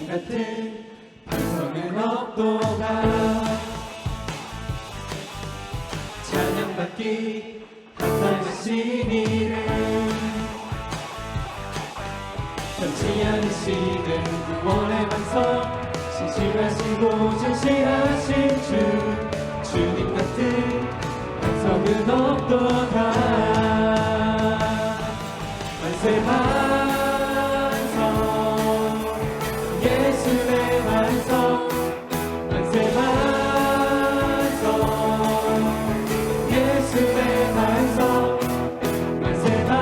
주님 같은 반석은 없도다. 찬양받기 합당하신 이름, 변치 않으시는 구원의 반석, 신실하시고 진실하신 주, 주님 같은 반석은 없도다. 만세 반석, 예수의 반석, 만세 반석, 예수의 반석, 만세 반석,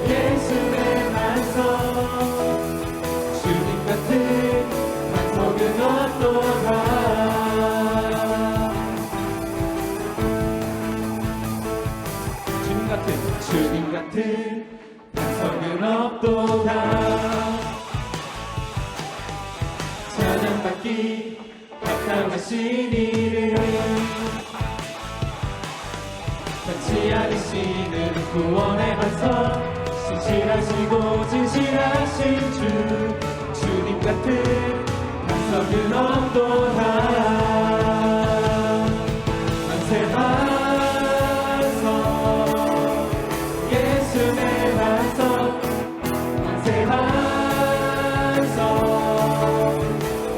예수의 반석, 주님 같은 반석은 없도다. 주님 같은 반석은 없도다. 찬양받기 합당하신 이름, 변치 않으시는 구원의 반석, 신실하시고 진실하신 주, 주님 같은 반석은 없도다. 만세 반석, 예수의 반석, 만세 반석,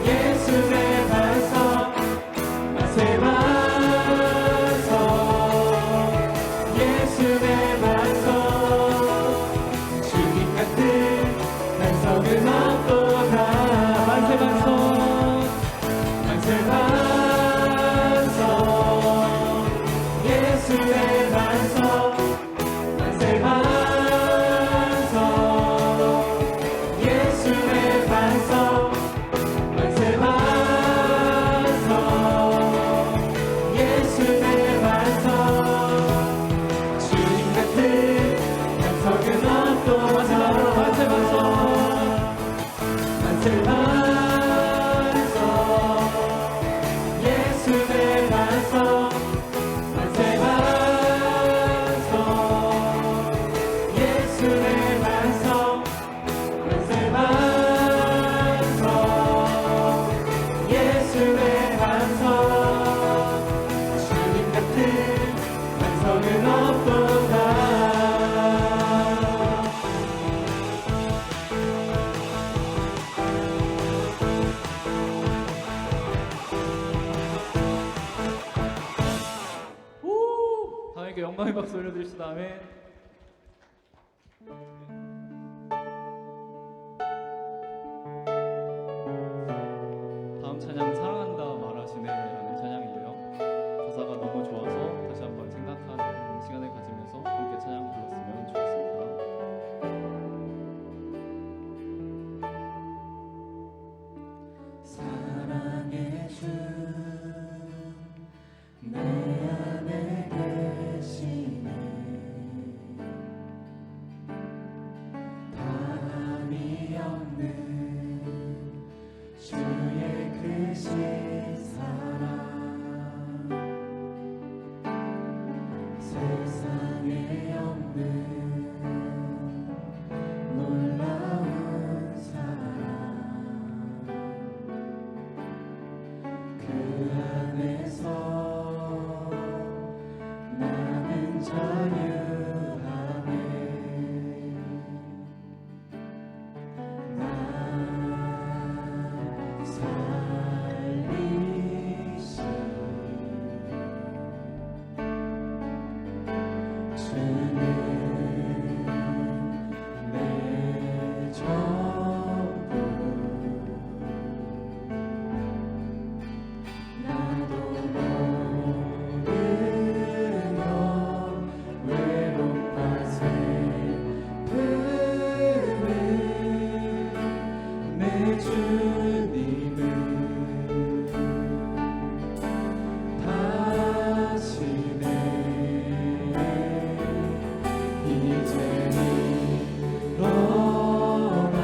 예수의 반석, 만세 반석, 예수의 반석, 주님 같은 반석은 없도다. 만세 반석, 만세 반석, 예수의 반석, 만세 반석, 예수의 반석, 만세 반석, 예수의 반석, 주님 같은 반석은 없도다. 만세 반석, 만세 반석, 예수의 반석, 만세 반석, 예수의 반석, 만세 반석, 예수의 반석, 주님 같은 반석은 없도다. 하나님께 영광의 박수 올려드립시다. 아멘. 다음 찬양 사랑한다 말하시네 라는 찬양인데요, 가사가 너무 좋아서 다시 한번 생각하는 시간을 가지면서 함께 찬양 불렀으면 좋겠습니다. 사랑의 주, 내 안에 계시네. 다함이 없는 주의 크신 사랑, 세상에 없는 놀라운 사랑, 그 안에서 나는 자유하네. 날 살리신 주는 내 전부, 나도 모르던 외롭과 슬픔을 내 주님은 다시네. 이제는 너나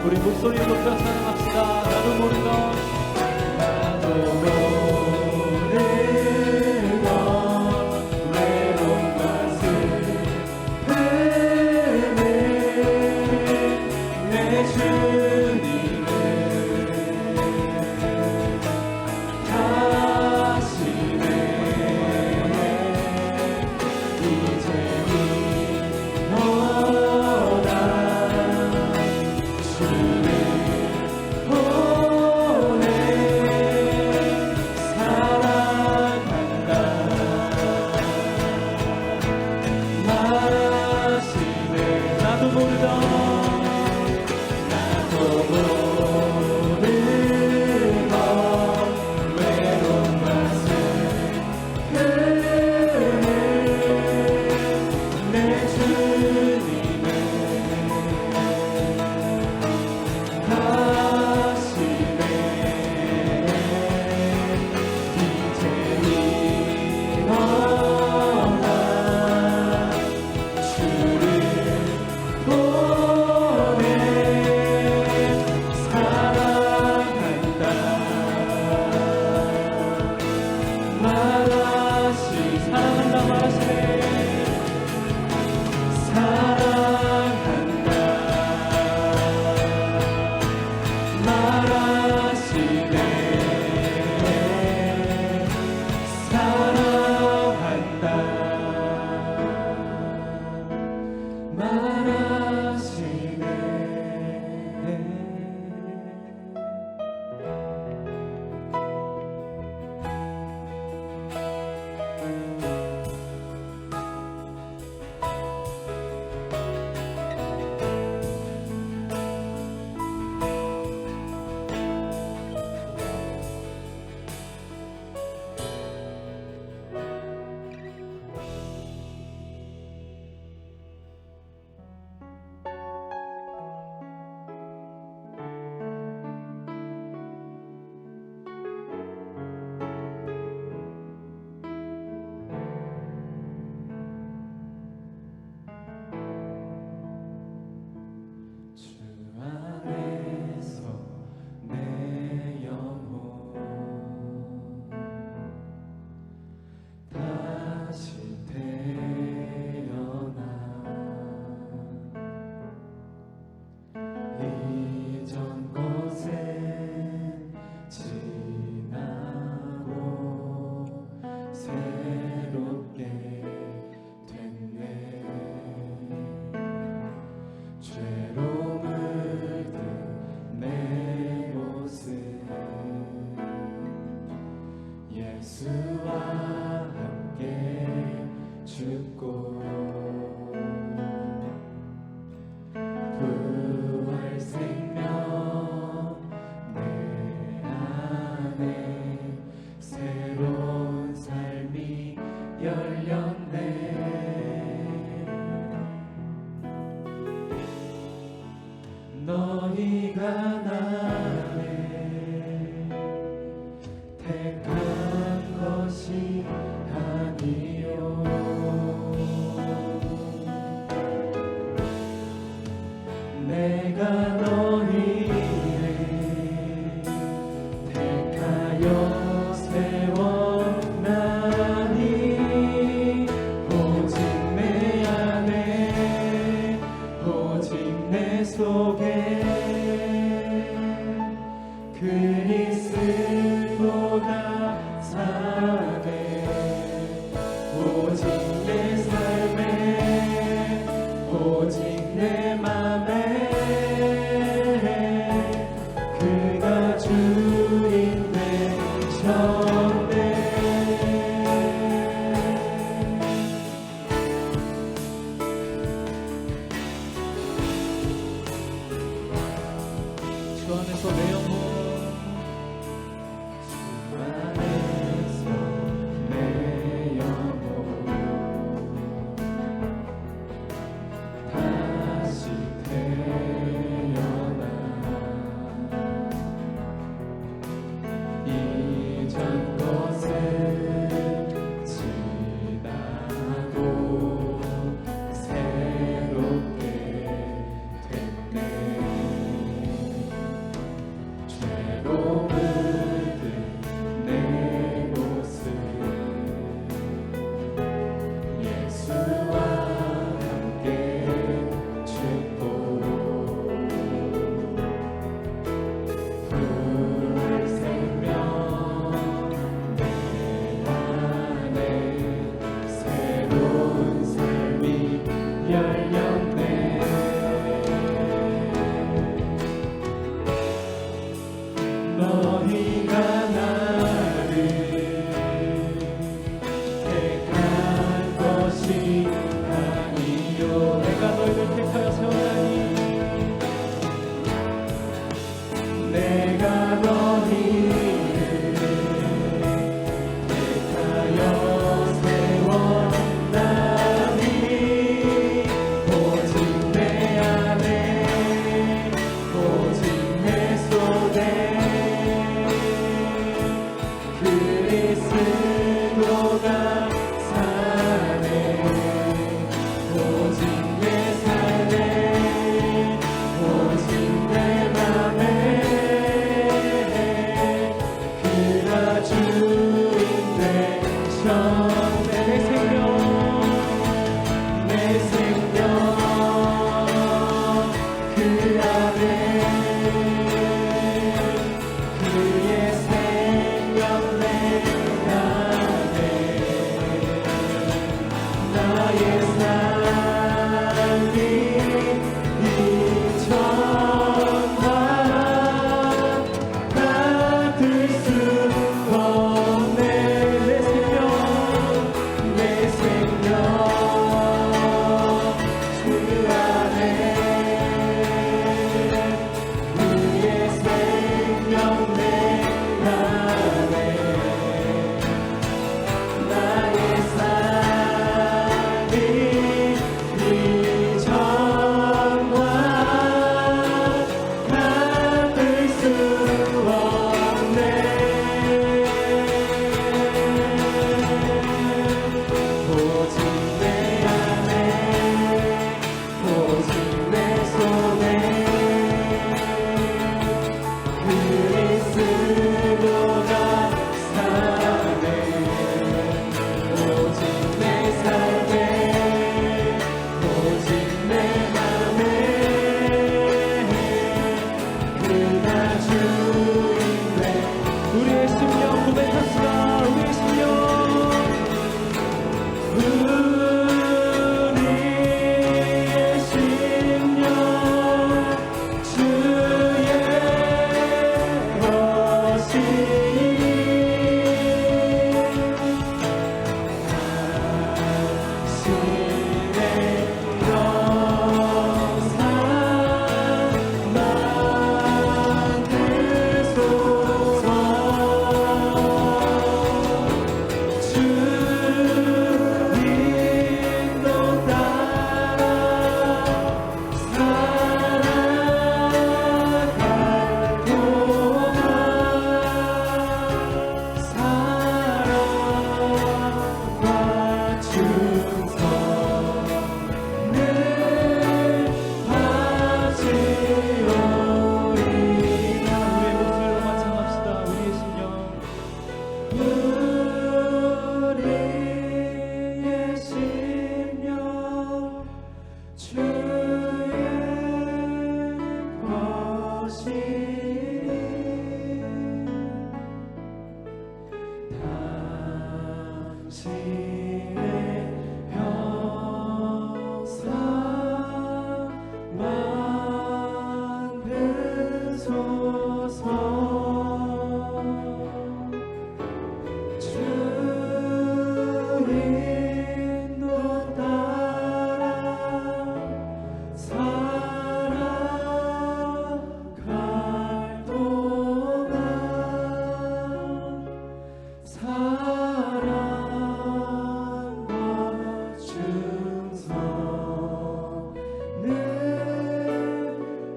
우리 목소리 높여 찬양합시다. 나도 모르던 외로운 가슴 펴는 내 주님을 다시네 이제 너다 주를 보내 사랑한다 말하시네 나도 모르던 나도 모르던 외로운 가슴 펴는 내 주님을 다시네 이제 일어나 주를 보내 사랑한다 사랑한다 말하시네. 사랑한다 말하시네 사랑한다 주 안에서 내 영혼 다시 태어나 이전 것은 지나고 새롭게 됐네 죄로 물든 내 모습 예수와 함께 죽고 부활 생명 내 안에 새로운 삶이 열렸네 너희가 나를 택한 것이 아니요 내가 너희를 택하여 세웠나니 오직 내 안에 오직 내 속에 그리스도가 사네 오직 내 삶에 오직 내 맘에 그가 주인 되셨네 주 안에서 내 영혼 주 안에서 내 영혼 내 생명 그 안에 그의 생명 내 안에 나의 삶이 이전과 같을 수 없네. 내 생명 그 안에 그의 생명 내 안에 나의 삶이 이전과 같을 수 없네. 오직 내 안에 오직 내 손에 그리스도가 사네. 오직 내 삶에 오직 내 맘에 그가 주인네. 우리의 심령 고백합시다. 우리의 심령 우리의 심령 주의 것이니 당신의 영상 만드소서. 주 인도 따라 살아갈 동안 사랑과 충성을 바치오리라. 우리의 목소리로 마찬합시다. 우리의 심령 우리의 심령 주의 것이니 당신의 형상 만드소서. 주 인도 따라 살아갈 동안 사랑과 충성을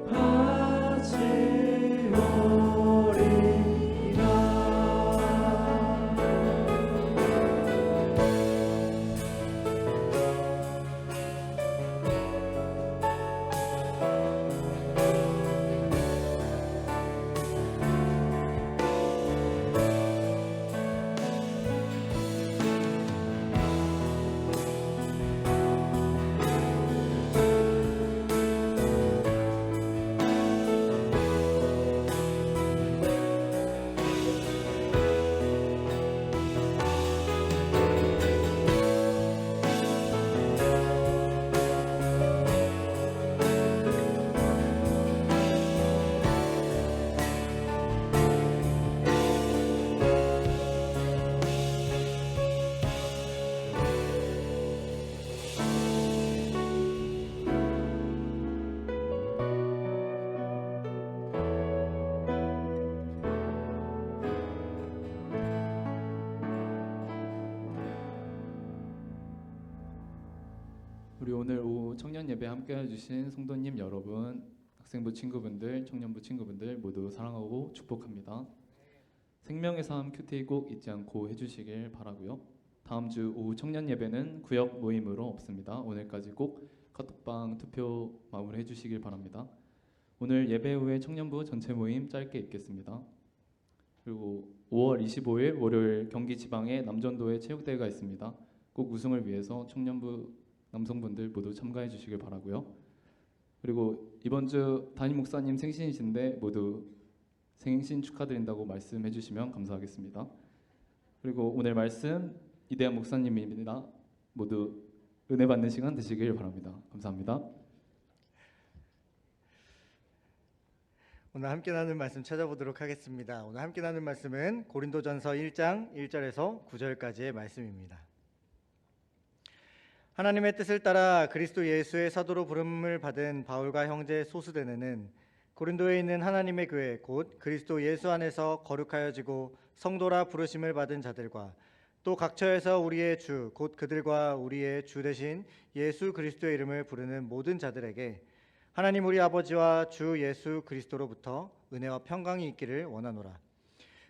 바치오리라. 우리 오늘 오후 청년 예배 함께 해주신 성도님 여러분, 학생부 친구분들, 청년부 친구분들 모두 사랑하고 축복합니다. 생명의 삶 큐티 꼭 잊지 않고 해주시길 바라고요. 다음 주 오후 청년 예배는 구역 모임으로 없습니다. 오늘까지 꼭 카톡방 투표 마무리해 주시길 바랍니다. 오늘 예배 후에 청년부 전체 모임 짧게 있겠습니다. 그리고 5월 25일 월요일 경기 지방의 남전도에 체육대회가 있습니다. 꼭 우승을 위해서 청년부 남성분들 모두 참가해 주시길 바라고요. 그리고 이번 주 담임 목사님 생신이신데 모두 생신 축하드린다고 말씀해 주시면 감사하겠습니다. 그리고 오늘 말씀 이대한 목사님입니다. 모두 은혜 받는 시간 되시길 바랍니다. 감사합니다. 오늘 함께 나눌 말씀 찾아보도록 하겠습니다. 오늘 함께 나눌 말씀은 고린도전서 1장 1절에서 9절까지의 말씀입니다. 하나님의 뜻을 따라 그리스도 예수의 사도로 부름을 받은 바울과 형제 소스데네는 고린도에 있는 하나님의 교회 곧 그리스도 예수 안에서 거룩하여지고 성도라 부르심을 받은 자들과 또 각처에서 우리의 주 곧 그들과 우리의 주 되신 예수 그리스도의 이름을 부르는 모든 자들에게 하나님 우리 아버지와 주 예수 그리스도로부터 은혜와 평강이 있기를 원하노라.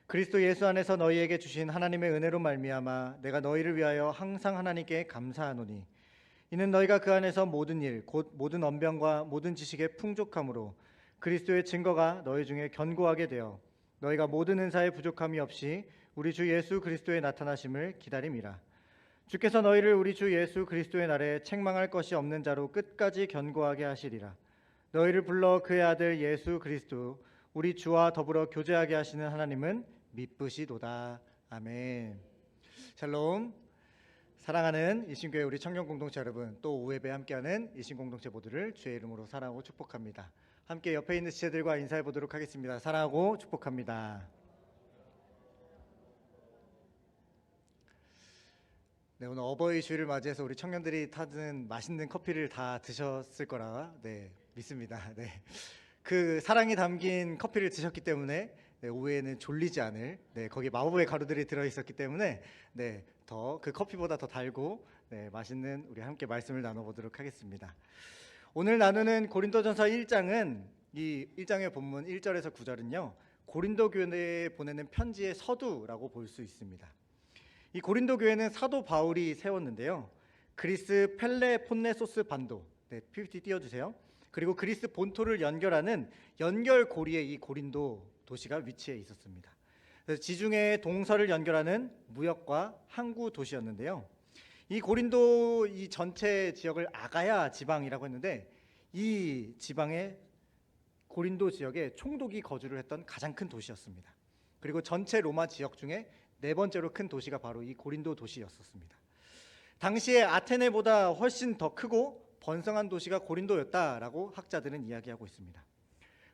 그리스도 예수 안에서 너희에게 주신 하나님의 은혜로 말미암아 내가 너희를 위하여 항상 하나님께 감사하노니 이는 너희가 그 안에서 모든 일 곧 모든 언변과 모든 지식의 풍족함으로 그리스도의 증거가 너희 중에 견고하게 되어 너희가 모든 은사에 부족함이 없이 우리 주 예수 그리스도의 나타나심을 기다림이라. 주께서 너희를 우리 주 예수 그리스도의 날에 책망할 것이 없는 자로 끝까지 견고하게 하시리라. 너희를 불러 그의 아들 예수 그리스도 우리 주와 더불어 교제하게 하시는 하나님은 미쁘시도다. 아멘. 샬롬. 사랑하는 이신교회 우리 청년 공동체 여러분, 또 오예배 함께하는 이신 공동체 모두를 주의 이름으로 사랑하고 축복합니다. 함께 옆에 있는 지체들과 인사해 보도록 하겠습니다. 사랑하고 축복합니다. 네, 오늘 어버이 주일을 맞이해서 우리 청년들이 타는 맛있는 커피를 다 드셨을 거라 믿습니다. 그 사랑이 담긴 커피를 드셨기 때문에 오후에는 졸리지 않을 거기에 마법의 가루들이 들어있었기 때문에 더 그 커피보다 더 달고 맛있는 우리 함께 말씀을 나눠보도록 하겠습니다. 오늘 나누는 고린도전서 1장은 이 1장의 본문 1절에서 9절은요 고린도 교회에 보내는 편지의 서두라고 볼 수 있습니다. 이 고린도 교회는 사도 바울이 세웠는데요. 그리스 펠레폰네소스 반도, PPT 띄워주세요. 그리고 그리스 본토를 연결하는 연결고리에 이 고린도 도시가 위치해 있었습니다. 그래서 지중해 동서를 연결하는 무역과 항구 도시였는데요. 이 고린도 이 전체 지역을 아가야 지방이라고 했는데 이 지방의 고린도 지역에 총독이 거주를 했던 가장 큰 도시였습니다. 그리고 전체 로마 지역 중에 네 번째로 큰 도시가 바로 이 고린도 도시였었습니다. 당시에 아테네보다 훨씬 더 크고 번성한 도시가 고린도였다라고 학자들은 이야기하고 있습니다.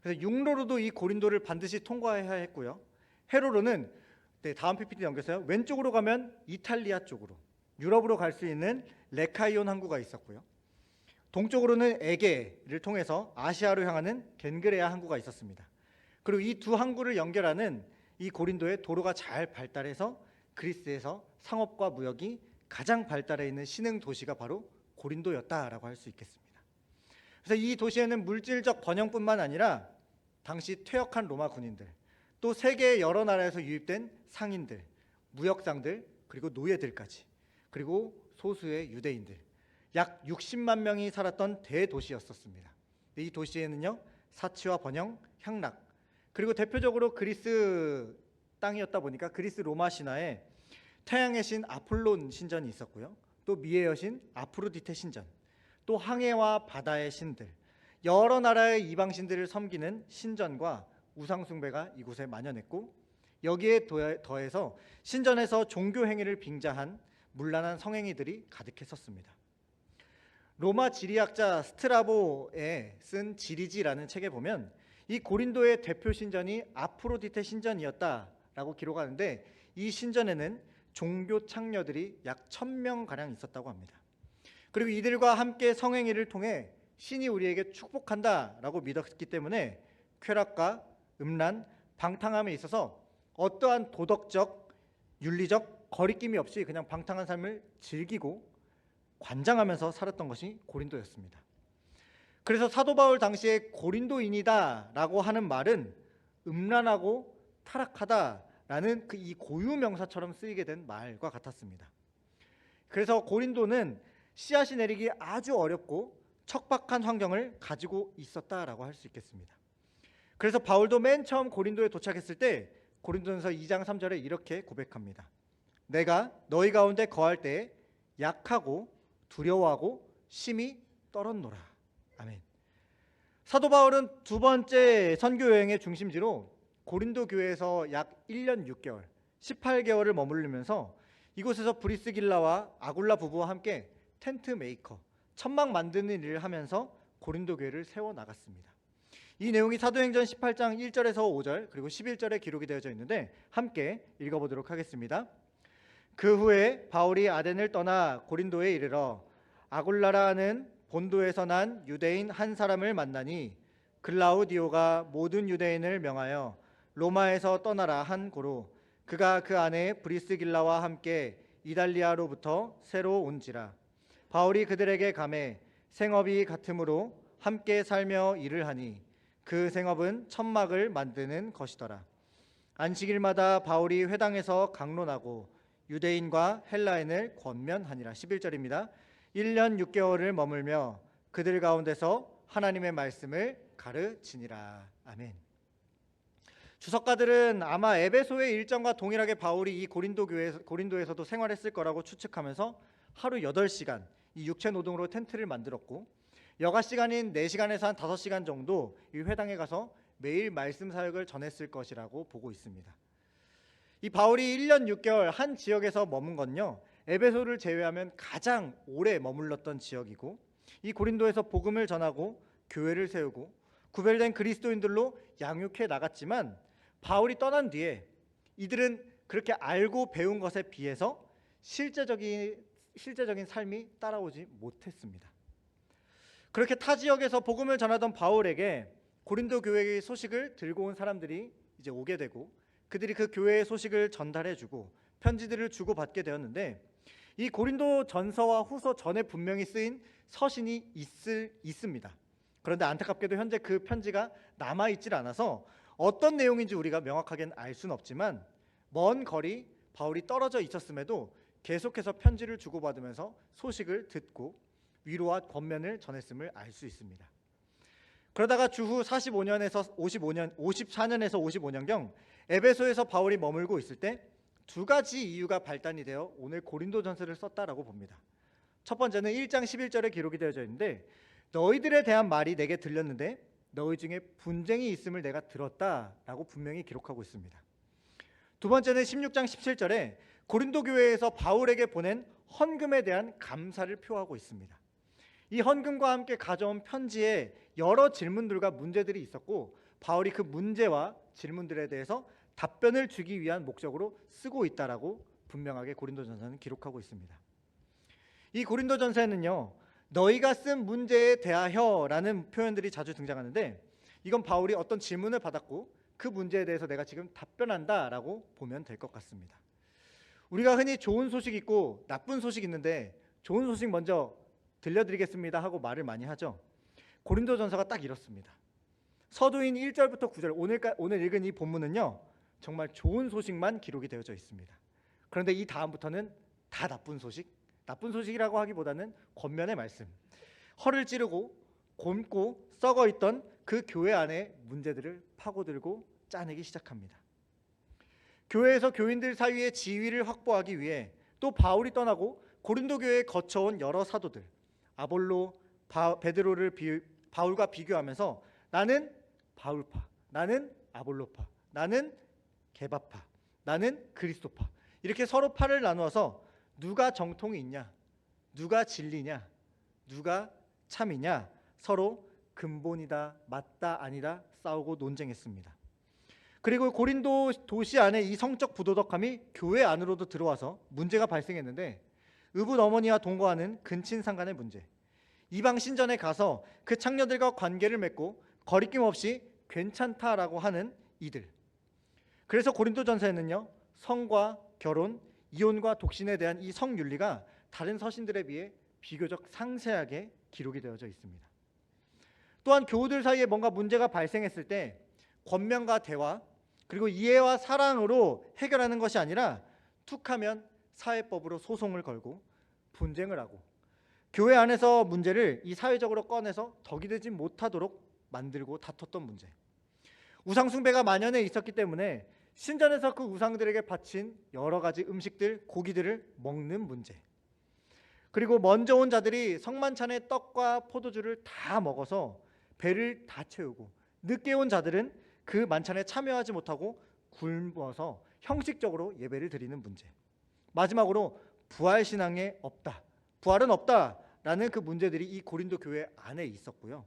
그래서 육로로도 이 고린도를 반드시 통과해야 했고요. 해로로는 다음 PPT 넘겨서요. 왼쪽으로 가면 이탈리아 쪽으로 유럽으로 갈 수 있는 레카이온 항구가 있었고요. 동쪽으로는 에게를 통해서 아시아로 향하는 겐그레아 항구가 있었습니다. 그리고 이 두 항구를 연결하는 이 고린도의 도로가 잘 발달해서 그리스에서 상업과 무역이 가장 발달해 있는 신흥 도시가 바로 고린도였다라고 할 수 있겠습니다. 그래서 이 도시에는 물질적 번영뿐만 아니라 당시 퇴역한 로마 군인들, 또 세계의 여러 나라에서 유입된 상인들, 무역상들, 그리고 노예들까지, 그리고 소수의 유대인들, 약 60만 명이 살았던 대도시였었습니다. 이 도시에는요 사치와 번영, 향락, 그리고 대표적으로 그리스 땅이었다 보니까 그리스 로마 신화에 태양의 신 아폴론 신전이 있었고요. 또 미의 여신 아프로디테 신전, 또 항해와 바다의 신들, 여러 나라의 이방 신들을 섬기는 신전과 우상 숭배가 이곳에 만연했고 여기에 더해서 신전에서 종교 행위를 빙자한 문란한 성행위들이 가득했었습니다. 로마 지리학자 스트라보에 쓴 지리지라는 책에 보면 이 고린도의 대표 신전이 아프로디테 신전이었다라고 기록하는데 이 신전에는 종교 창녀들이 약 1000명가량 있었다고 합니다. 그리고 이들과 함께 성행위를 통해 신이 우리에게 축복한다라고 믿었기 때문에 쾌락과 음란, 방탕함에 있어서 어떠한 도덕적, 윤리적 거리낌이 없이 그냥 방탕한 삶을 즐기고 관장하면서 살았던 것이 고린도였습니다. 그래서 사도 바울 당시에 고린도인이다라고 하는 말은 음란하고 타락하다라는 이 고유 명사처럼 쓰이게 된 말과 같았습니다. 그래서 고린도는 씨앗이 내리기 아주 어렵고 척박한 환경을 가지고 있었다라고 할 수 있겠습니다. 그래서 바울도 맨 처음 고린도에 도착했을 때 고린도전서 2장 3절에 이렇게 고백합니다. 내가 너희 가운데 거할 때에 약하고 두려워하고 심히 떨었노라. 아멘. 사도 바울은 두 번째 선교 여행의 중심지로 고린도 교회에서 약 1년 6개월, 18개월을 머무르면서 이곳에서 브리스길라와 아굴라 부부와 함께 텐트 메이커, 천막 만드는 일을 하면서 고린도 교회를 세워 나갔습니다. 이 내용이 사도행전 18장 1절에서 5절 그리고 11절에 기록이 되어져 있는데 함께 읽어보도록 하겠습니다. 그 후에 바울이 아덴을 떠나 고린도에 이르러 아굴라라는 본도에서 난 유대인 한 사람을 만나니 글라우디오가 모든 유대인을 명하여 로마에서 떠나라 한 고로 그가 그 안에 브리스길라와 함께 이달리아로부터 새로 온지라. 바울이 그들에게 감해 생업이 같으므로 함께 살며 일을 하니 그 생업은 천막을 만드는 것이더라. 안식일마다 바울이 회당에서 강론하고 유대인과 헬라인을 권면하니라. 11절입니다. 1년 6개월을 머물며 그들 가운데서 하나님의 말씀을 가르치니라. 아멘. 주석가들은 아마 에베소의 일정과 동일하게 바울이 이 고린도에서도 생활했을 거라고 추측하면서 하루 8시간 이 육체 노동으로 텐트를 만들었고 여가 시간인 4시간에서 한 5시간 정도 이 회당에 가서 매일 말씀 사역을 전했을 것이라고 보고 있습니다. 이 바울이 1년 6개월 한 지역에서 머문 건요, 에베소를 제외하면 가장 오래 머물렀던 지역이고 이 고린도에서 복음을 전하고 교회를 세우고 구별된 그리스도인들로 양육해 나갔지만 바울이 떠난 뒤에 이들은 그렇게 알고 배운 것에 비해서 실제적인 삶이 따라오지 못했습니다. 그렇게 타 지역에서 복음을 전하던 바울에게 고린도 교회의 소식을 들고 온 사람들이 이제 오게 되고 그들이 그 교회의 소식을 전달해주고 편지들을 주고받게 되었는데 이 고린도 전서와 후서 전에 분명히 쓰인 서신이 있습니다. 그런데 안타깝게도 현재 그 편지가 남아있질 않아서 어떤 내용인지 우리가 명확하게는 알 수는 없지만 먼 거리 바울이 떨어져 있었음에도 계속해서 편지를 주고받으면서 소식을 듣고 위로와 권면을 전했음을 알 수 있습니다. 그러다가 주후 44년에서 55년경 에베소에서 바울이 머물고 있을 때 두 가지 이유가 발단이 되어 오늘 고린도전서를 썼다라고 봅니다. 첫 번째는 1장 11절에 기록이 되어져 있는데 너희들에 대한 말이 내게 들렸는데 너희 중에 분쟁이 있음을 내가 들었다라고 분명히 기록하고 있습니다. 두 번째는 16장 17절에 고린도 교회에서 바울에게 보낸 헌금에 대한 감사를 표하고 있습니다. 이 헌금과 함께 가져온 편지에 여러 질문들과 문제들이 있었고 바울이 그 문제와 질문들에 대해서 답변을 주기 위한 목적으로 쓰고 있다라고 분명하게 고린도전서는 기록하고 있습니다. 이 고린도전서에는요, 너희가 쓴 문제에 대하여라는 표현들이 자주 등장하는데 이건 바울이 어떤 질문을 받았고 그 문제에 대해서 내가 지금 답변한다라고 보면 될 것 같습니다. 우리가 흔히 좋은 소식 있고 나쁜 소식 있는데 좋은 소식 먼저 들려드리겠습니다 하고 말을 많이 하죠. 고린도전서가 딱 이렇습니다. 서두인 1절부터 9절 오늘 읽은 이 본문은요, 정말 좋은 소식만 기록이 되어져 있습니다. 그런데 이 다음부터는 다 나쁜 소식이라고 하기보다는 권면의 말씀, 허를 찌르고 곪고 썩어있던 그 교회 안의 문제들을 파고들고 짜내기 시작합니다. 교회에서 교인들 사이의 지위를 확보하기 위해 또 바울이 떠나고 고린도 교회에 거쳐온 여러 사도들, 아볼로, 베드로를 바울과 비교하면서 나는 바울파, 나는 아볼로파, 나는 게바파, 나는 그리스도파, 이렇게 서로 파를 나누어서 누가 정통이 있냐, 누가 진리냐, 누가 참이냐 서로 근본이다, 맞다, 아니다 싸우고 논쟁했습니다. 그리고 고린도 도시 안에 이 성적 부도덕함이 교회 안으로도 들어와서 문제가 발생했는데 의붓 어머니와 동거하는 근친상간의 문제, 이방 신전에 가서 그 창녀들과 관계를 맺고 거리낌 없이 괜찮다라고 하는 이들. 그래서 고린도전서에는요, 성과 결혼, 이혼과 독신에 대한 이 성윤리가 다른 서신들에 비해 비교적 상세하게 기록이 되어져 있습니다. 또한 교우들 사이에 뭔가 문제가 발생했을 때 권면과 대화 그리고 이해와 사랑으로 해결하는 것이 아니라 툭하면 사회법으로 소송을 걸고 분쟁을 하고 교회 안에서 문제를 이 사회적으로 꺼내서 덕이 되지 못하도록 만들고 다퉜던 문제, 우상숭배가 만연해 있었기 때문에 신전에서 그 우상들에게 바친 여러 가지 음식들, 고기들을 먹는 문제. 그리고 먼저 온 자들이 성만찬의 떡과 포도주를 다 먹어서 배를 다 채우고, 늦게 온 자들은 그 만찬에 참여하지 못하고 굶어서 형식적으로 예배를 드리는 문제. 마지막으로 부활 신앙에 없다, 부활은 없다라는 그 문제들이 이 고린도 교회 안에 있었고요.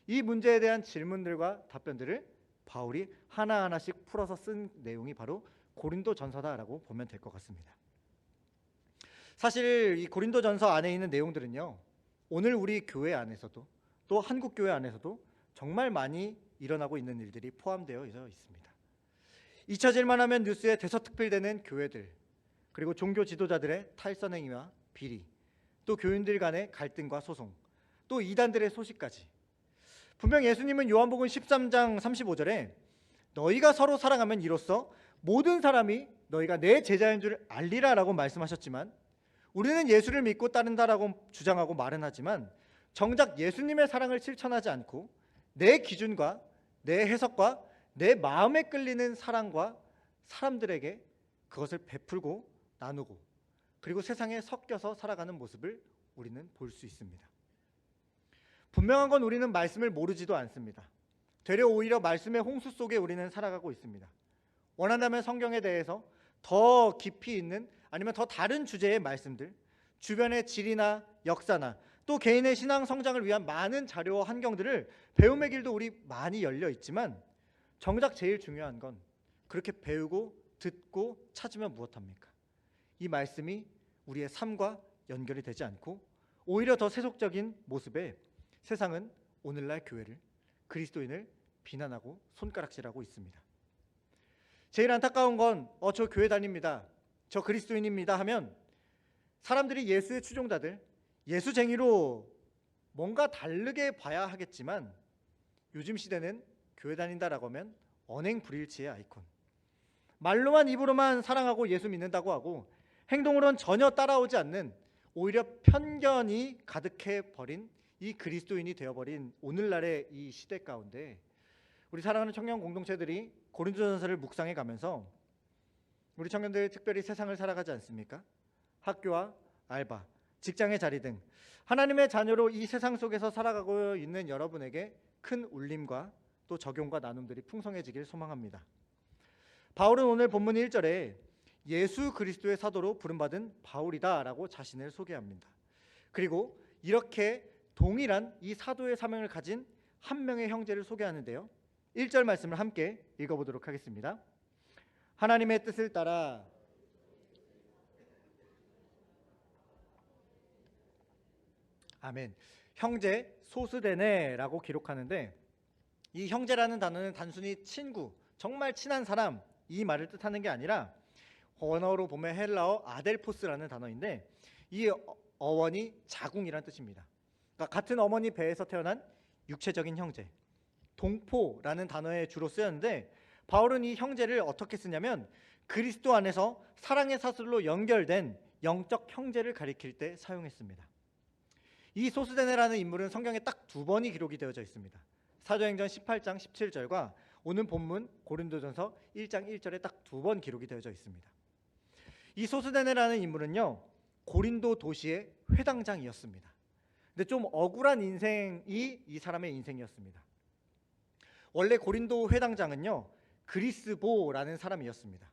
이 문제에 대한 질문들과 답변들을 바울이 하나하나씩 풀어서 쓴 내용이 바로 고린도전서다라고 보면 될 것 같습니다. 사실 이 고린도전서 안에 있는 내용들은요, 오늘 우리 교회 안에서도 또 한국 교회 안에서도 정말 많이 일어나고 있는 일들이 포함되어 있습니다. 잊혀질만 하면 뉴스에 대서특필되는 교회들, 그리고 종교 지도자들의 탈선행위와 비리, 또 교인들 간의 갈등과 소송, 또 이단들의 소식까지. 분명 예수님은 요한복음 13장 35절에 너희가 서로 사랑하면 이로써 모든 사람이 너희가 내 제자인 줄 알리라 라고 말씀하셨지만, 우리는 예수를 믿고 따른다라고 주장하고 말은 하지만 정작 예수님의 사랑을 실천하지 않고 내 기준과 내 해석과 내 마음에 끌리는 사랑과 사람들에게 그것을 베풀고 나누고, 그리고 세상에 섞여서 살아가는 모습을 우리는 볼 수 있습니다. 분명한 건 우리는 말씀을 모르지도 않습니다. 되려 오히려 말씀의 홍수 속에 우리는 살아가고 있습니다. 원한다면 성경에 대해서 더 깊이 있는, 아니면 더 다른 주제의 말씀들, 주변의 지리나 역사나 또 개인의 신앙 성장을 위한 많은 자료와 환경들을 배움의 길도 우리 많이 열려 있지만, 정작 제일 중요한 건 그렇게 배우고 듣고 찾으면 무엇합니까? 이 말씀이 우리의 삶과 연결이 되지 않고 오히려 더 세속적인 모습에 세상은 오늘날 교회를, 그리스도인을 비난하고 손가락질하고 있습니다. 제일 안타까운 건 저 교회 다닙니다, 저 그리스도인입니다 하면 사람들이 예수의 추종자들, 예수쟁이로 뭔가 다르게 봐야 하겠지만, 요즘 시대는 교회 다닌다라고 하면 언행불일치의 아이콘, 말로만 입으로만 사랑하고 예수 믿는다고 하고 행동으로는 전혀 따라오지 않는, 오히려 편견이 가득해 버린 이 그리스도인이 되어버린 오늘날의 이 시대 가운데 우리 사랑하는 청년 공동체들이 고린도전서를 묵상해 가면서 우리 청년들 특별히 세상을 살아가지 않습니까? 학교와 알바, 직장의 자리 등 하나님의 자녀로 이 세상 속에서 살아가고 있는 여러분에게 큰 울림과 또 적용과 나눔들이 풍성해지길 소망합니다. 바울은 오늘 본문 1절에 예수 그리스도의 사도로 부름받은 바울이다라고 자신을 소개합니다. 그리고 이렇게 동일한 이 사도의 사명을 가진 한 명의 형제를 소개하는데요, 1절 말씀을 함께 읽어보도록 하겠습니다. 하나님의 뜻을 따라 아멘. 형제 소스데네라고 기록하는데, 이 형제라는 단어는 단순히 친구, 정말 친한 사람 이 말을 뜻하는 게 아니라 원어로 보면 헬라어 아델포스라는 단어인데, 이 어원이 자궁이란 뜻입니다. 그러니까 같은 어머니 배에서 태어난 육체적인 형제, 동포라는 단어에 주로 쓰였는데, 바울은 이 형제를 어떻게 쓰냐면 그리스도 안에서 사랑의 사슬로 연결된 영적 형제를 가리킬 때 사용했습니다. 이 소스데네라는 인물은 성경에 딱 2번이 기록이 되어져 있습니다. 사도행전 18장 17절과 오늘 본문 고린도전서 1장 1절에 딱 2번 기록이 되어져 있습니다. 이 소스데네라는 인물은요, 고린도 도시의 회당장이었습니다. 근데 좀 억울한 인생이 이 사람의 인생이었습니다. 원래 고린도 회당장은요, 그리스보라는 사람이었습니다.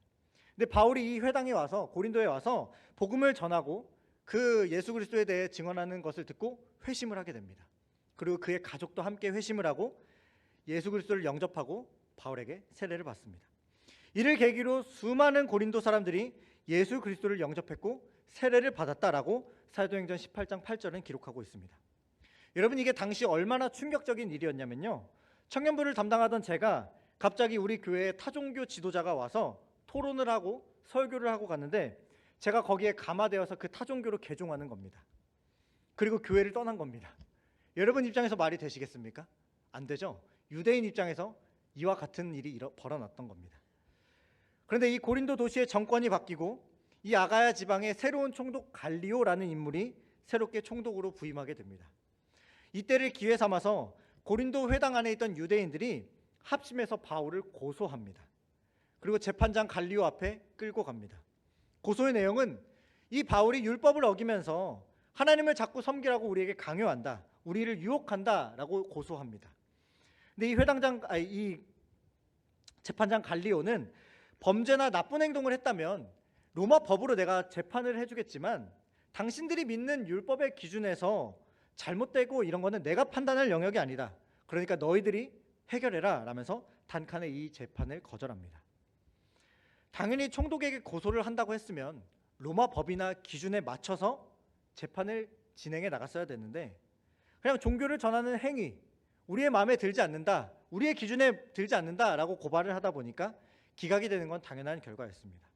근데 바울이 이 회당에 와서, 고린도에 와서 복음을 전하고 그 예수 그리스도에 대해 증언하는 것을 듣고 회심을 하게 됩니다. 그리고 그의 가족도 함께 회심을 하고 예수 그리스도를 영접하고 바울에게 세례를 받습니다. 이를 계기로 수많은 고린도 사람들이 예수 그리스도를 영접했고 세례를 받았다라고 사도행전 18장 8절은 기록하고 있습니다. 여러분, 이게 당시 얼마나 충격적인 일이었냐면요, 청년부를 담당하던 제가 갑자기 우리 교회에 타종교 지도자가 와서 토론을 하고 설교를 하고 갔는데, 제가 거기에 감화되어서 그 타종교로 개종하는 겁니다. 그리고 교회를 떠난 겁니다. 여러분 입장에서 말이 되시겠습니까? 안 되죠. 유대인 입장에서 이와 같은 일이 벌어났던 겁니다. 그런데 이 고린도 도시의 정권이 바뀌고 이 아가야 지방의 새로운 총독 갈리오라는 인물이 새롭게 총독으로 부임하게 됩니다. 이때를 기회 삼아서 고린도 회당 안에 있던 유대인들이 합심해서 바울을 고소합니다. 그리고 재판장 갈리오 앞에 끌고 갑니다. 고소의 내용은 이 바울이 율법을 어기면서 하나님을 자꾸 섬기라고 우리에게 강요한다, 우리를 유혹한다라고 고소합니다. 근데 이 재판장 갈리오는 범죄나 나쁜 행동을 했다면 로마 법으로 내가 재판을 해주겠지만 당신들이 믿는 율법의 기준에서 잘못되고 이런 거는 내가 판단할 영역이 아니다. 그러니까 너희들이 해결해라 라면서 단칸에 이 재판을 거절합니다. 당연히 총독에게 고소를 한다고 했으면 로마 법이나 기준에 맞춰서 재판을 진행해 나갔어야 됐는데 그냥 종교를 전하는 행위, 우리의 마음에 들지 않는다, 우리의 기준에 들지 않는다라고 고발을 하다 보니까 기각이 되는 건 당연한 결과였습니다.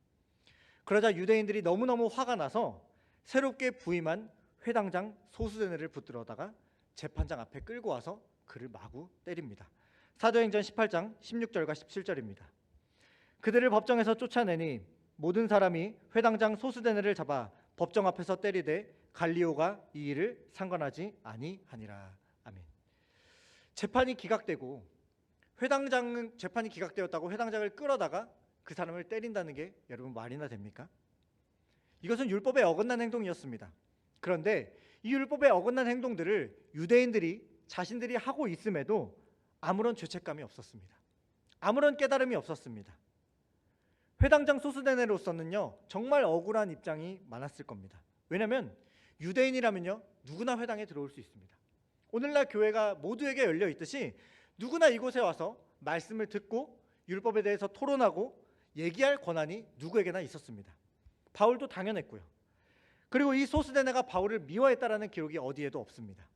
그러자 유대인들이 너무너무 화가 나서 새롭게 부임한 회당장 소스데네를 붙들어다가 재판장 앞에 끌고 와서 그를 마구 때립니다. 사도행전 18장 16절과 17절입니다. 그들을 법정에서 쫓아내니 모든 사람이 회당장 소스데네를 잡아 법정 앞에서 때리되 갈리오가 이 일을 상관하지 아니하니라. 아멘. 재판이 기각되고 재판이 기각되었다고 회당장을 끌어다가 그 사람을 때린다는 게 여러분 말이나 됩니까? 이것은 율법에 어긋난 행동이었습니다. 그런데 이 율법에 어긋난 행동들을 유대인들이 자신들이 하고 있음에도 아무런 죄책감이 없었습니다. 아무런 깨달음이 없었습니다. 회당장 소스데네로서는요 정말 억울한 입장이 많았을 겁니다. 왜냐하면 유대인이라면요 누구나 회당에 들어올 수 있습니다. 오늘날 교회가 모두에게 열려 있듯이 누구나 이곳에 와서 말씀을 듣고 율법에 대해서 토론하고 얘기할 권한이 누구에게나 있었습니다. 바울도 당연했고요. 그리고 이 소스데네가 바울을 미워했다라는 기록이 어디에도 없습니다.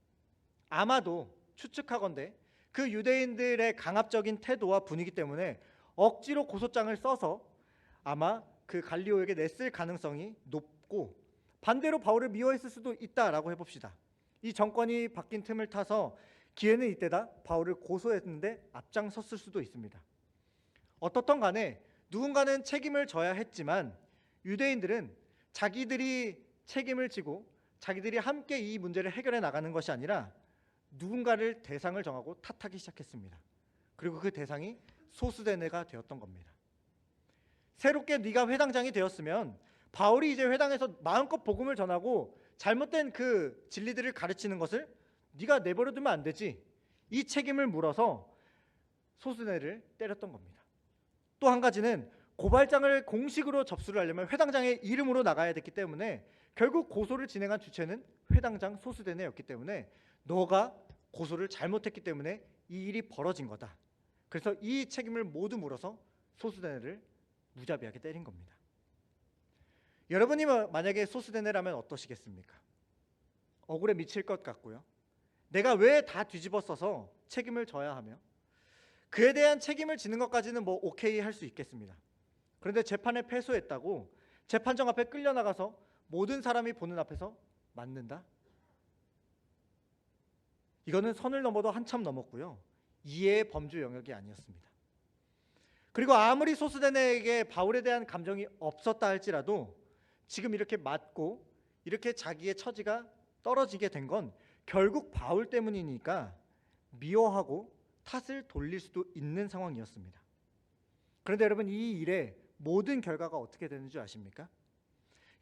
아마도 추측하건대 그 유대인들의 강압적인 태도와 분위기 때문에 억지로 고소장을 써서 아마 그 갈리오에게 냈을 가능성이 높고 반대로 바울을 미워했을 수도 있다라고 해봅시다. 이 정권이 바뀐 틈을 타서 기회는 이때다 바울을 고소했는데 앞장섰을 수도 있습니다. 어떻든 간에 누군가는 책임을 져야 했지만 유대인들은 자기들이 책임을 지고 자기들이 함께 이 문제를 해결해 나가는 것이 아니라 누군가를 대상을 정하고 탓하기 시작했습니다. 그리고 그 대상이 소스데네가 되었던 겁니다. 새롭게 네가 회당장이 되었으면 바울이 이제 회당에서 마음껏 복음을 전하고 잘못된 그 진리들을 가르치는 것을 네가 내버려두면 안 되지. 이 책임을 물어서 소스데네를 때렸던 겁니다. 또 한 가지는 고발장을 공식으로 접수를 하려면 회당장의 이름으로 나가야 됐기 때문에 결국 고소를 진행한 주체는 회당장 소스데네였기 때문에 너가 고소를 잘못했기 때문에 이 일이 벌어진 거다. 그래서 이 책임을 모두 물어서 소스데네를 무자비하게 때린 겁니다. 여러분이 만약에 소스데네라면 어떠시겠습니까? 억울해 미칠 것 같고요. 내가 왜 다 뒤집어 써서 책임을 져야 하며 그에 대한 책임을 지는 것까지는 뭐 오케이 할 수 있겠습니다. 그런데 재판에 패소했다고 재판정 앞에 끌려나가서 모든 사람이 보는 앞에서 맞는다? 이거는 선을 넘어도 한참 넘었고요. 이해의 범주 영역이 아니었습니다. 그리고 아무리 소스데네에게 바울에 대한 감정이 없었다 할지라도 지금 이렇게 맞고 이렇게 자기의 처지가 떨어지게 된 건 결국 바울 때문이니까 미워하고 탓을 돌릴 수도 있는 상황이었습니다. 그런데 여러분 이 일의 모든 결과가 어떻게 되는 줄 아십니까?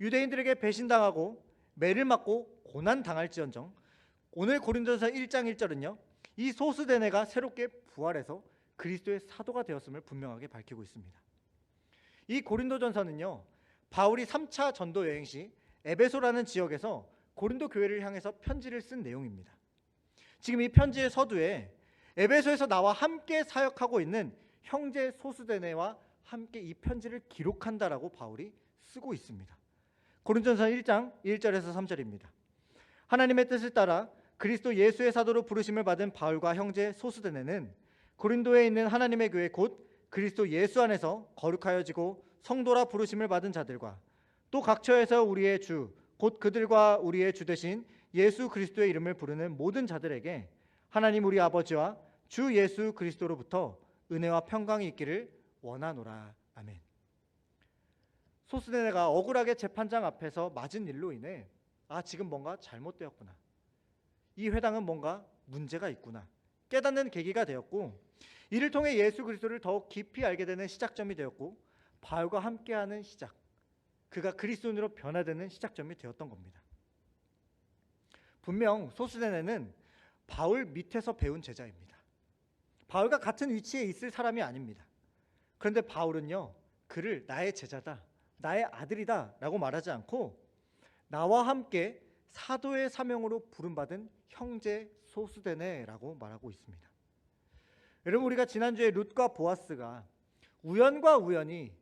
유대인들에게 배신당하고 매를 맞고 고난당할지언정 오늘 고린도전서 1장 1절은요 이 소스데네가 새롭게 부활해서 그리스도의 사도가 되었음을 분명하게 밝히고 있습니다. 이 고린도전서는요 바울이 3차 전도 여행 시 에베소라는 지역에서 고린도 교회를 향해서 편지를 쓴 내용입니다. 지금 이 편지의 서두에 에베소에서 나와 함께 사역하고 있는 형제 소스데네와 함께 이 편지를 기록한다라고 바울이 쓰고 있습니다. 고린도전서 1장 1절에서 3절입니다. 하나님의 뜻을 따라 그리스도 예수의 사도로 부르심을 받은 바울과 형제 소스데네는 고린도에 있는 하나님의 교회 곧 그리스도 예수 안에서 거룩하여지고 성도라 부르심을 받은 자들과 또 각처에서 우리의 주 곧 그들과 우리의 주 되신 예수 그리스도의 이름을 부르는 모든 자들에게 하나님 우리 아버지와 주 예수 그리스도로부터 은혜와 평강이 있기를 원하노라. 아멘. 소스데네가 억울하게 재판장 앞에서 맞은 일로 인해 지금 뭔가 잘못되었구나. 이 회당은 뭔가 문제가 있구나. 깨닫는 계기가 되었고 이를 통해 예수 그리스도를 더욱 깊이 알게 되는 시작점이 되었고 바울과 함께하는 시작, 그가 그리스도인으로 변화되는 시작점이 되었던 겁니다. 분명 소스데네는 바울 밑에서 배운 제자입니다. 바울과 같은 위치에 있을 사람이 아닙니다. 그런데 바울은요, 그를 나의 제자다, 나의 아들이다 라고 말하지 않고 나와 함께 사도의 사명으로 부름받은 형제 소스데네라고 말하고 있습니다. 여러분, 우리가 지난주에 룻과 보아스가 우연과 우연이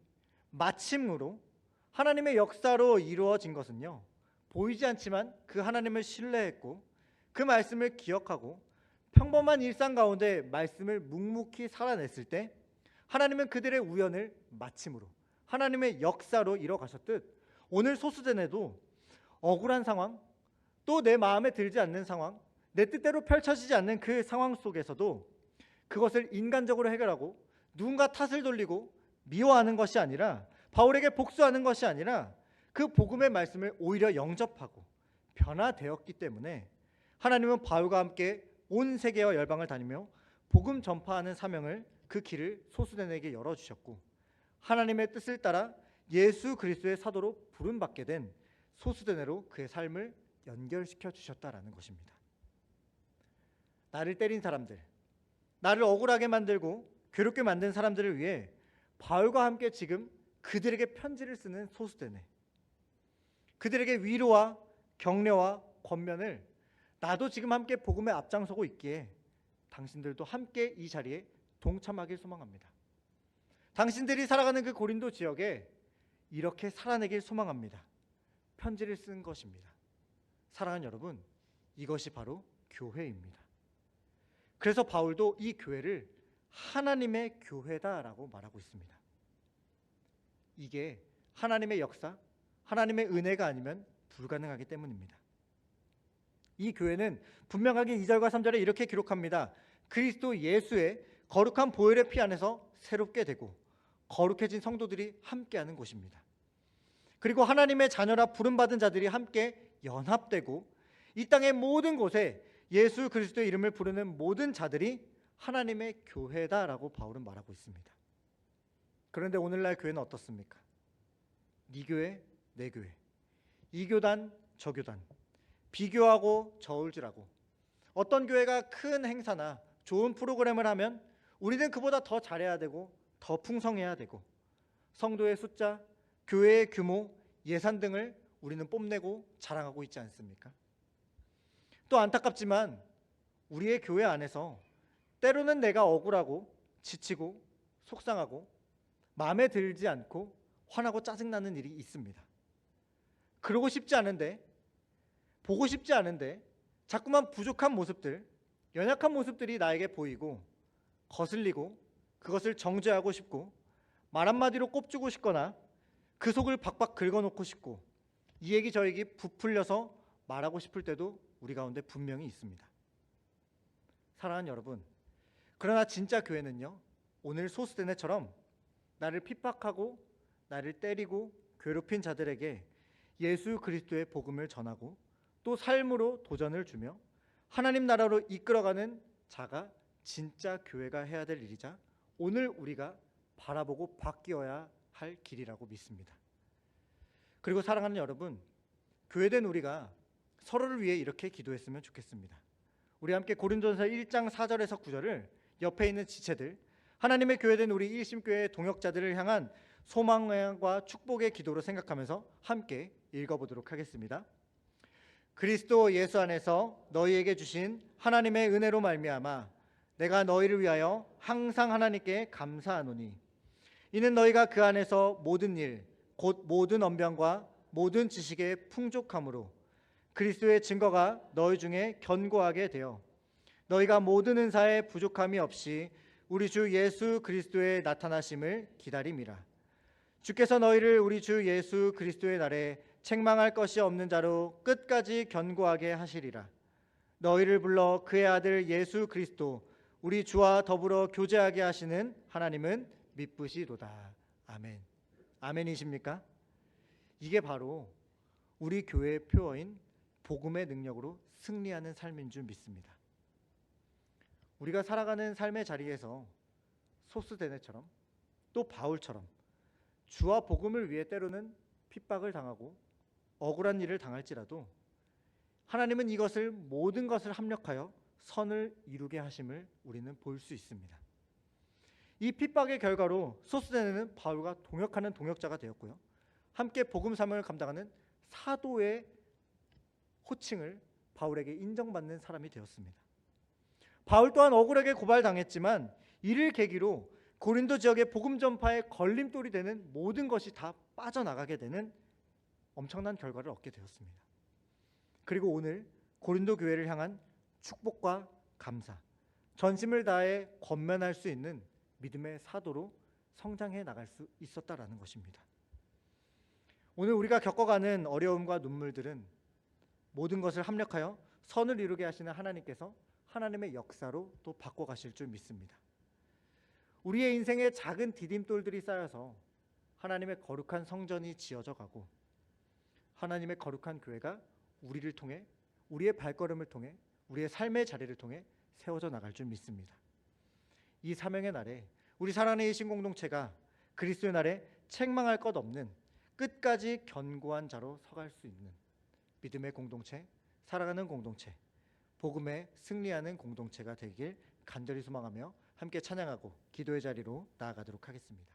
마침으로 하나님의 역사로 이루어진 것은요, 보이지 않지만 그 하나님을 신뢰했고 그 말씀을 기억하고 평범한 일상 가운데 말씀을 묵묵히 살아냈을 때 하나님은 그들의 우연을 마침으로 하나님의 역사로 이뤄가셨듯, 오늘 소스데네도 억울한 상황, 또 내 마음에 들지 않는 상황, 내 뜻대로 펼쳐지지 않는 그 상황 속에서도 그것을 인간적으로 해결하고 누군가 탓을 돌리고 미워하는 것이 아니라, 바울에게 복수하는 것이 아니라 그 복음의 말씀을 오히려 영접하고 변화되었기 때문에 하나님은 바울과 함께 온 세계와 열방을 다니며 복음 전파하는 사명을, 그 길을 소스데네에게 열어주셨고, 하나님의 뜻을 따라 예수 그리스도의 사도로 부름받게 된 소스데네로 그의 삶을 연결시켜 주셨다라는 것입니다. 나를 때린 사람들, 나를 억울하게 만들고 괴롭게 만든 사람들을 위해 바울과 함께 지금 그들에게 편지를 쓰는 소스데네, 그들에게 위로와 격려와 권면을 나도 지금 함께 복음에 앞장서고 있기에 당신들도 함께 이 자리에 동참하길 소망합니다. 당신들이 살아가는 그 고린도 지역에 이렇게 살아내길 소망합니다. 편지를 쓴 것입니다. 사랑하는 여러분, 이것이 바로 교회입니다. 그래서 바울도 이 교회를 하나님의 교회다라고 말하고 있습니다. 이게 하나님의 역사, 하나님의 은혜가 아니면 불가능하기 때문입니다. 이 교회는 분명하게 2절과 3절에 이렇게 기록합니다. 그리스도 예수의 거룩한 보혈의 피 안에서 새롭게 되고 거룩해진 성도들이 함께하는 곳입니다. 그리고 하나님의 자녀라 부름받은 자들이 함께 연합되고 이 땅의 모든 곳에 예수 그리스도의 이름을 부르는 모든 자들이 하나님의 교회다라고 바울은 말하고 있습니다. 그런데 오늘날 교회는 어떻습니까? 네 교회, 내 교회, 이 교단, 저 교단, 비교하고 저울질하고, 어떤 교회가 큰 행사나 좋은 프로그램을 하면 우리는 그보다 더 잘해야 되고 더 풍성해야 되고, 성도의 숫자, 교회의 규모, 예산 등을 우리는 뽐내고 자랑하고 있지 않습니까? 또 안타깝지만 우리의 교회 안에서 때로는 내가 억울하고 지치고 속상하고 마음에 들지 않고 화나고 짜증나는 일이 있습니다. 그러고 싶지 않은데, 보고 싶지 않은데 자꾸만 부족한 모습들, 연약한 모습들이 나에게 보이고 거슬리고 그것을 정죄하고 싶고 말 한마디로 꼽주고 싶거나 그 속을 박박 긁어놓고 싶고 이 얘기 저 얘기 부풀려서 말하고 싶을 때도 우리 가운데 분명히 있습니다. 사랑하는 여러분, 그러나 진짜 교회는요, 오늘 소스데네처럼 나를 핍박하고 나를 때리고 괴롭힌 자들에게 예수 그리스도의 복음을 전하고 또 삶으로 도전을 주며 하나님 나라로 이끌어가는 자가 진짜 교회가 해야 될 일이자 오늘 우리가 바라보고 바뀌어야 할 길이라고 믿습니다. 그리고 사랑하는 여러분, 교회된 우리가 서로를 위해 이렇게 기도했으면 좋겠습니다. 우리 함께 고린도전서 1장 4절에서 9절을 옆에 있는 지체들, 하나님의 교회된 우리 일심교회의 동역자들을 향한 소망과 축복의 기도로 생각하면서 함께 읽어보도록 하겠습니다. 그리스도 예수 안에서 너희에게 주신 하나님의 은혜로 말미암아 내가 너희를 위하여 항상 하나님께 감사하노니, 이는 너희가 그 안에서 모든 일 곧 모든 언변과 모든 지식의 풍족함으로 그리스도의 증거가 너희 중에 견고하게 되어 너희가 모든 은사에 부족함이 없이 우리 주 예수 그리스도의 나타나심을 기다림이라. 주께서 너희를 우리 주 예수 그리스도의 날에 책망할 것이 없는 자로 끝까지 견고하게 하시리라. 너희를 불러 그의 아들 예수 그리스도 우리 주와 더불어 교제하게 하시는 하나님은 미쁘시도다. 아멘. 아멘이십니까? 이게 바로 우리 교회의 표어인 복음의 능력으로 승리하는 삶인 줄 믿습니다. 우리가 살아가는 삶의 자리에서 소스데네처럼 또 바울처럼 주와 복음을 위해 때로는 핍박을 당하고 억울한 일을 당할지라도 하나님은 이것을 모든 것을 합력하여 선을 이루게 하심을 우리는 볼 수 있습니다. 이 핍박의 결과로 소스데네는 바울과 동역하는 동역자가 되었고요. 함께 복음 사명을 감당하는 사도의 호칭을 바울에게 인정받는 사람이 되었습니다. 바울 또한 억울하게 고발당했지만 이를 계기로 고린도 지역의 복음 전파에 걸림돌이 되는 모든 것이 다 빠져나가게 되는 엄청난 결과를 얻게 되었습니다. 그리고 오늘 고린도 교회를 향한 축복과 감사, 전심을 다해 권면할 수 있는 믿음의 사도로 성장해 나갈 수 있었다라는 것입니다. 오늘 우리가 겪어가는 어려움과 눈물들은 모든 것을 합력하여 선을 이루게 하시는 하나님께서 하나님의 역사로 또 바꿔가실 줄 믿습니다. 우리의 인생에 작은 디딤돌들이 쌓여서 하나님의 거룩한 성전이 지어져 가고 하나님의 거룩한 교회가 우리를 통해, 우리의 발걸음을 통해, 우리의 삶의 자리를 통해 세워져 나갈 줄 믿습니다. 이 사명의 날에 우리 사랑하는 이 신공동체가 그리스도의 날에 책망할 것 없는 끝까지 견고한 자로 서갈 수 있는 믿음의 공동체, 살아가는 공동체, 복음에 승리하는 공동체가 되길 간절히 소망하며 함께 찬양하고 기도의 자리로 나아가도록 하겠습니다.